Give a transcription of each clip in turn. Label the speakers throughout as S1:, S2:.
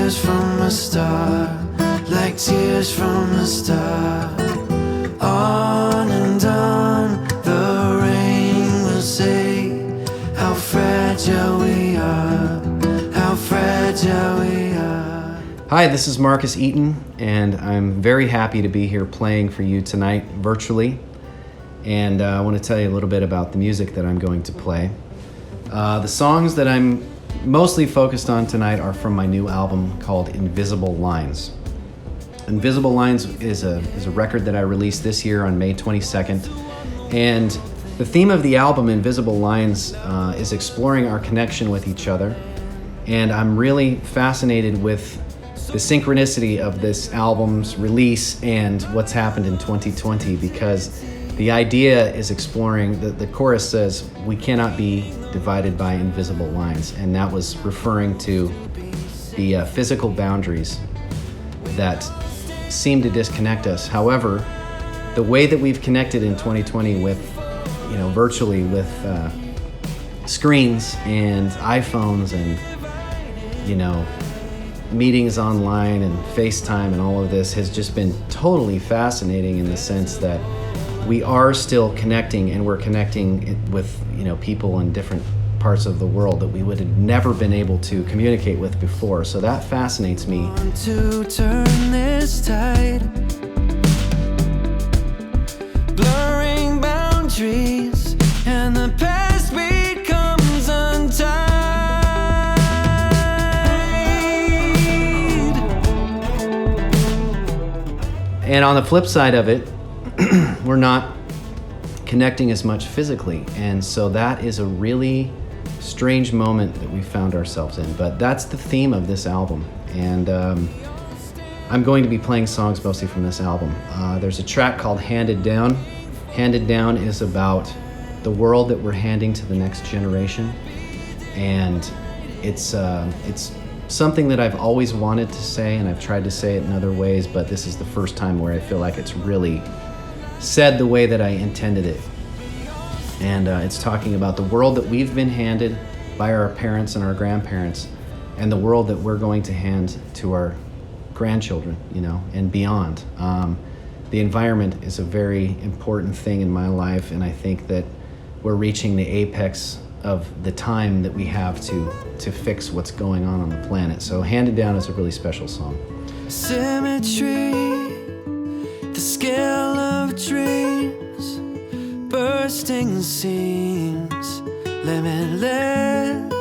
S1: tears from a star, like tears from a star. On and on, the rain will say how fragile we are, how fragile we are.
S2: Hi, this is Marcus Eaton, and I'm very happy to be here playing for you tonight virtually. And I want to tell you a little bit about the music that I'm going to play. The songs that I'm mostly focused on tonight are from my new album called Invisible Lines. Invisible Lines is a record that I released this year on May 22nd. And the theme of the album, Invisible Lines, is exploring our connection with each other. And I'm really fascinated with the synchronicity of this album's release and what's happened in 2020, because the idea is exploring, the chorus says, we cannot be divided by invisible lines. And that was referring to the physical boundaries that seem to disconnect us. However, the way that we've connected in 2020 with, virtually with screens and iPhones and, meetings online and FaceTime and all of this has just been totally fascinating in the sense that we are still connecting, and we're connecting with people in different parts of the world that we would have never been able to communicate with before. So that fascinates me.
S1: To turn this tide, blurring boundaries, and the past becomes untied.
S2: And on the flip side of it, we're not connecting as much physically. And so that is a really strange moment that we found ourselves in. But that's the theme of this album. And I'm going to be playing songs mostly from this album. There's a track called Handed Down. Handed Down is about the world that we're handing to the next generation. And it's something that I've always wanted to say, and I've tried to say it in other ways, but this is the first time where I feel like it's really said the way that I intended it. And it's talking about the world that we've been handed by our parents and our grandparents, and the world that we're going to hand to our grandchildren, and beyond. The environment is a very important thing in my life, and I think that we're reaching the apex of the time that we have to fix what's going on the planet. So Handed Down is a really special song.
S1: Symmetry, the scale of dreams, bursting seams, limitless.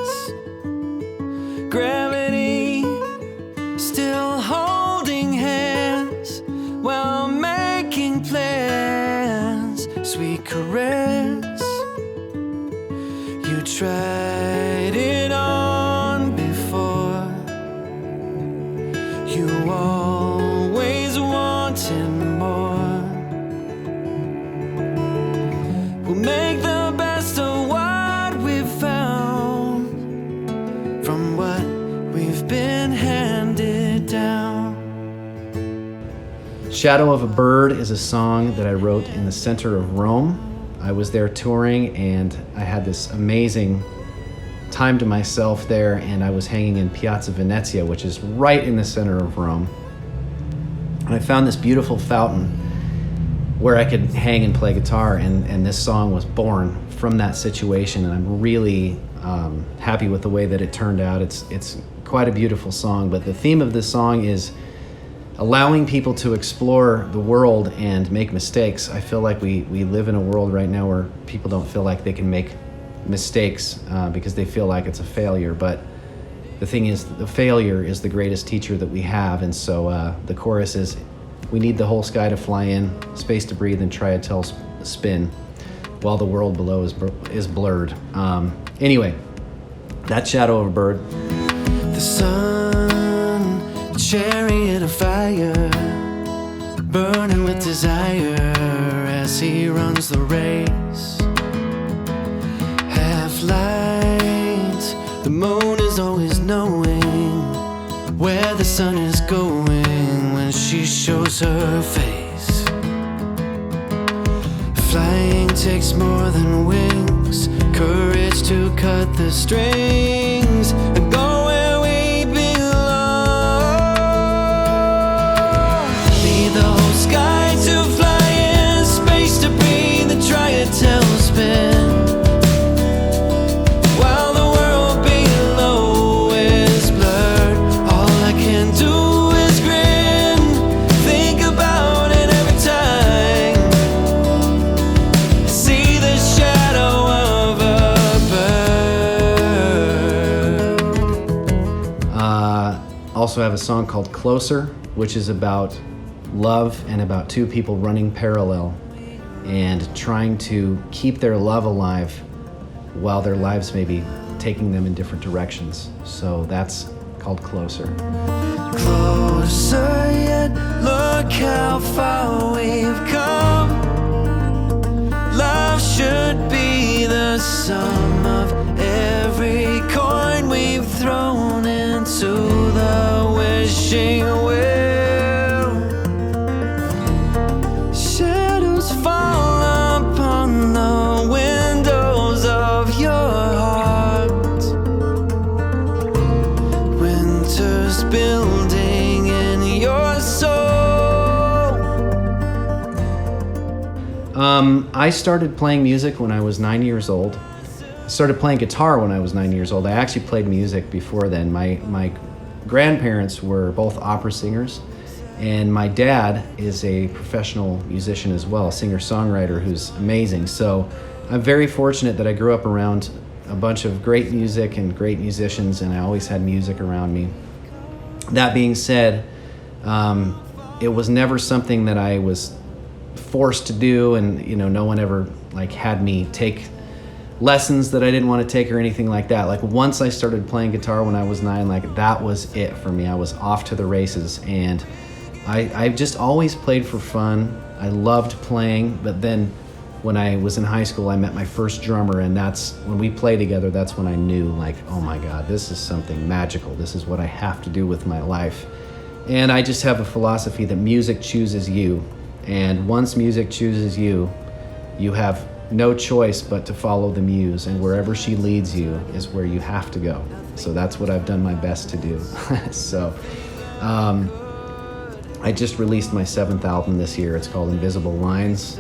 S1: Gravity, still holding hands while making plans. Sweet caress, you tried it on before. You always wanted more. We'll make the best of what we've found from what we've been handed down.
S2: Shadow of a Bird is a song that I wrote in the center of Rome. I was there touring, and I had this amazing time to myself there, and I was hanging in Piazza Venezia, which is right in the center of Rome. And I found this beautiful fountain where I could hang and play guitar, and this song was born from that situation, and I'm really happy with the way that it turned out. It's quite a beautiful song, but the theme of this song is allowing people to explore the world and make mistakes. I feel like we live in a world right now where people don't feel like they can make mistakes because they feel like it's a failure. But the thing is, the failure is the greatest teacher that we have. And so the chorus is, we need the whole sky to fly in, space to breathe, and try a tailspin while the world below is blurred. Anyway, that's Shadow of a Bird.
S1: The sun, chariot of fire, burning with desire as he runs the race. Half light, the moon is always knowing where the sun is going when she shows her face. Flying takes more than wings, courage to cut the strings and go where we belong. spin, while the world below is blurred. All I can do is grin, think about it every time I see the shadow of a bird.
S2: Also have a song called Closer, which is about love and about two people running parallel and trying to keep their love alive while their lives may be taking them in different directions. So that's called Closer.
S1: Closer yet, look how far we've come. Love should be the sum of every coin we've thrown into the wishing well. Shadows fall upon the windows of your heart. Winter's building in your soul.
S2: I started playing music when I was 9 years old. I started playing guitar when I was 9 years old. I actually played music before then. My grandparents were both opera singers, and my dad is a professional musician as well, a singer-songwriter who's amazing. So I'm very fortunate that I grew up around a bunch of great music and great musicians, and I always had music around me. That being said, it was never something that I was forced to do, and no one ever had me take lessons that I didn't want to take or anything like that. Once I started playing guitar when I was 9, that was it for me. I was off to the races, and I just always played for fun. I loved playing, but then when I was in high school, I met my first drummer, and that's when we played together. That's when I knew, oh my God, this is something magical. This is what I have to do with my life. And I just have a philosophy that music chooses you. And once music chooses you, you have no choice but to follow the muse, and wherever she leads you is where you have to go. So that's what I've done my best to do. So I just released my 7th album this year. It's called Invisible Lines,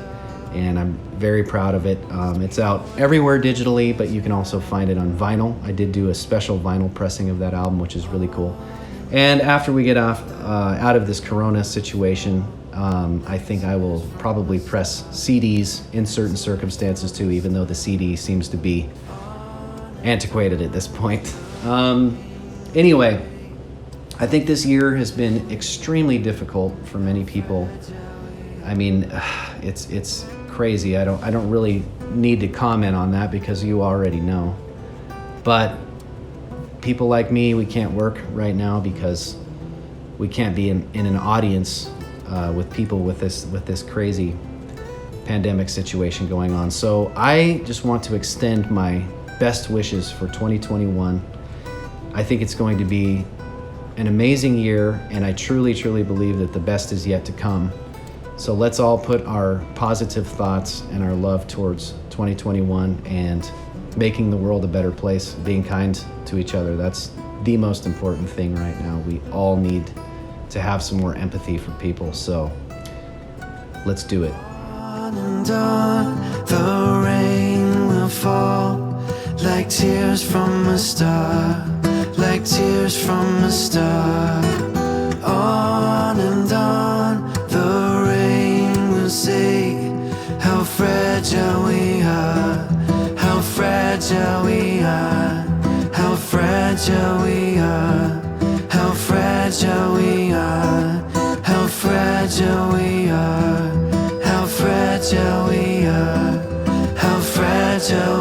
S2: and I'm very proud of it. It's out everywhere digitally, but you can also find it on vinyl. I did do a special vinyl pressing of that album, which is really cool. And after we get out of this Corona situation, I think I will probably press CDs in certain circumstances too, even though the CD seems to be antiquated at this point. Anyway, I think this year has been extremely difficult for many people. I mean, it's crazy. I don't really need to comment on that because you already know. But people like me, we can't work right now because we can't be in an audience with people with this crazy pandemic situation going on. So I just want to extend my best wishes for 2021. I think it's going to be an amazing year, and I truly, truly believe that the best is yet to come. So let's all put our positive thoughts and our love towards 2021 and making the world a better place, being kind to each other. That's the most important thing right now. We all need to have some more empathy for people, so let's do it.
S1: On and on, the rain will fall like tears from a star, like tears from a star. On and on, the rain will say how fragile we are, how fragile we are, how fragile we are, how fragile we are, how fragile we are, how fragile we are, how fragile